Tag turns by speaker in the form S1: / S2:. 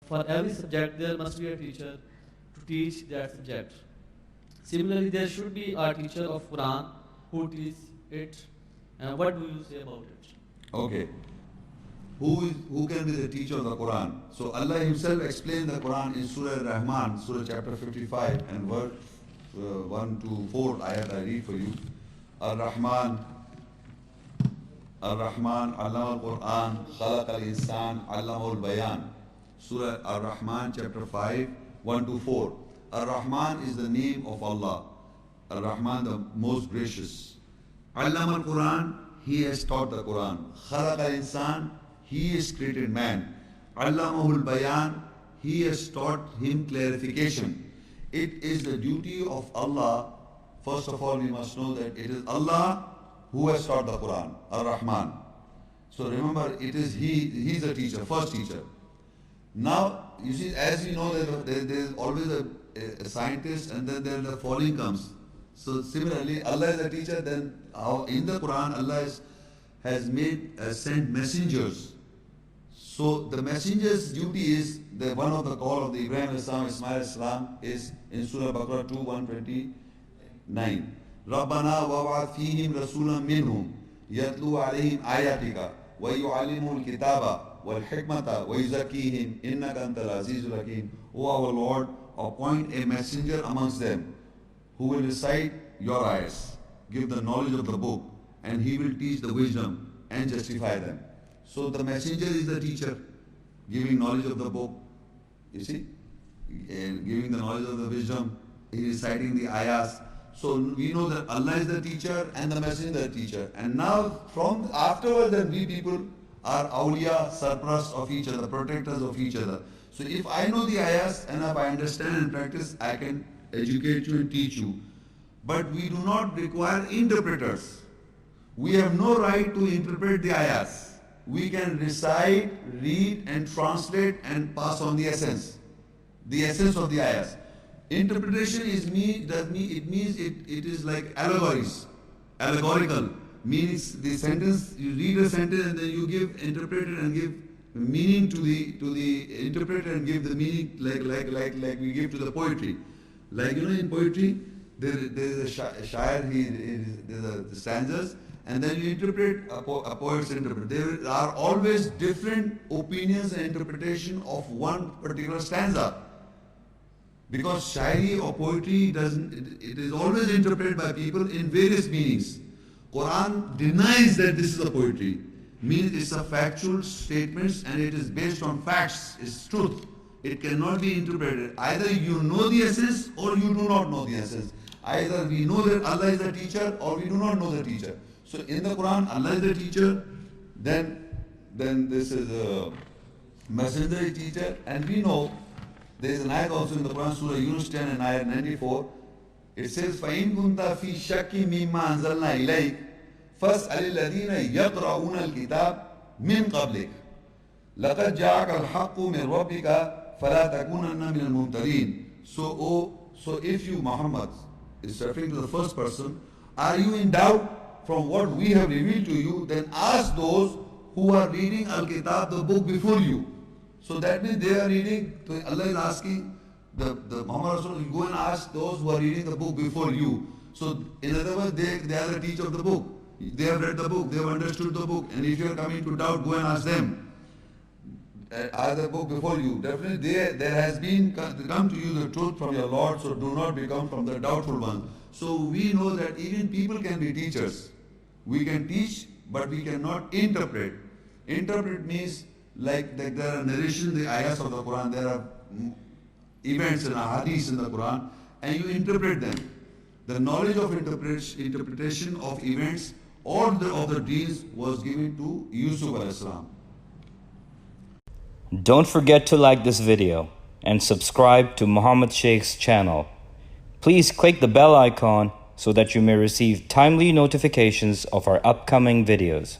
S1: For every subject, there must be a teacher to teach that subject. Similarly, there should be a teacher of Quran who teaches it. And what do you say about it?
S2: Okay. Who can be the teacher of the Quran? So Allah Himself explained the Quran in Surah Rahman, Surah chapter 55 and verse 1 to 4 ayat I read for you. Ar-Rahman, Ar-Rahman, Allama al-Quran, Khalaq al-Insan, Allama al-Bayan. Surah Ar-Rahman chapter 5, 1 to 4. Ar-Rahman is the name of Allah. Ar-Rahman, the most gracious. Allama al-Quran, He has taught the Quran. Khalaq al-Insan, He has created man. Allamahul Bayan, He has taught him clarification. It is the duty of Allah. First of all, we must know that it is Allah who has taught the Quran, Ar-Rahman. So remember, it is He's the teacher, first teacher. Now, you see, as we know that there is always a scientist and then there the following comes. So similarly, Allah is the teacher, then in the Quran, Allah has sent messengers. So the messenger's duty is, one of the call of the Ibrahim Islam, Ismail Islam is in Surah Baqarah 2, 129. رَبَّنَا وَبَعَثْ فِيهِمْ رَسُولًا مِّنْهُمْ يَتْلُو عَلَيْهِمْ آيَاتِكَ وَيُعَلِّمُهُمُ الْكِتَابَ وَالْحِكْمَةَ وَيُزَكِّيهِمْ إِنَّكَ أَنْتَ الْعَزِيزُ الْحَكِيمُ. O our Lord, appoint a messenger amongst them who will recite your ayahs, give the knowledge of the book, and he will teach the wisdom and justify them. So the messenger is the teacher, giving knowledge of the book, you see, and giving the knowledge of the wisdom, he is reciting the ayahs. So we know that Allah is the teacher and the messenger is the teacher. And now from afterwards then we people are awliya, surplus of each other, protectors of each other. So if I know the ayahs and if I understand and practice, I can educate you and teach you. But we do not require interpreters. We have no right to interpret the ayahs. We can recite, read and translate and pass on the essence of the ayahs. Interpretation it means it is like allegories, allegorical, means the sentence, you read a sentence and then you interpret it and give meaning to the interpreter and give the meaning like we give to the poetry. Like in poetry, there is a shair, there are the stanzas, and then you interpret a poet's interpret. There are always different opinions and interpretation of one particular stanza. Because shairi or poetry it is always interpreted by people in various meanings. Quran denies that this is a poetry. Means it's a factual statements and it is based on facts, it's truth. It cannot be interpreted. Either you know the essence or you do not know the essence. Either we know that Allah is the teacher or we do not know the teacher. So in the Quran, Allah is the teacher, then this is a messenger is teacher, and we know there is an ayat also in the Quran, Surah Yunus 10 and ayat 94. It says, فَإِن كُنْتَ فِي شَكٍّ مِّمَّا أَنزَلْنَا إِلَيْكَ فَاسْأَلِ الَّذِينَ يَقْرَؤُونَ الْكِتَابَ مِنْ قَبْلِكَ لَقَدْ جَاءَكَ الْحَقُّ مِنْ رَبِّكَ فَلَا تَكُونَنَّ مِنَ الْمُمْتَرِينَ. So if you, Muhammad, is referring to the first person, are you in doubt from what we have revealed to you, then ask those who are reading Al-Kitab, the book before you. So that means they are reading, Allah is asking, the Muhammad Rasul, you go and ask those who are reading the book before you. So in other words, they are the teacher of the book. They have read the book, they have understood the book, and if you are coming to doubt, go and ask them. Are the book before you? Definitely there has been come to you the truth from your Lord, so do not become from the doubtful ones. So we know that even people can be teachers. We can teach, but we cannot interpret. Interpret means like there are narrations, the ayahs of the Quran, there are events and hadiths in the Quran, and you interpret them. The knowledge of interpretation of events or of the deeds was given to Yusuf a.s.
S3: Don't forget to like this video and subscribe to Muhammad Sheikh's channel. Please click the bell icon so that you may receive timely notifications of our upcoming videos.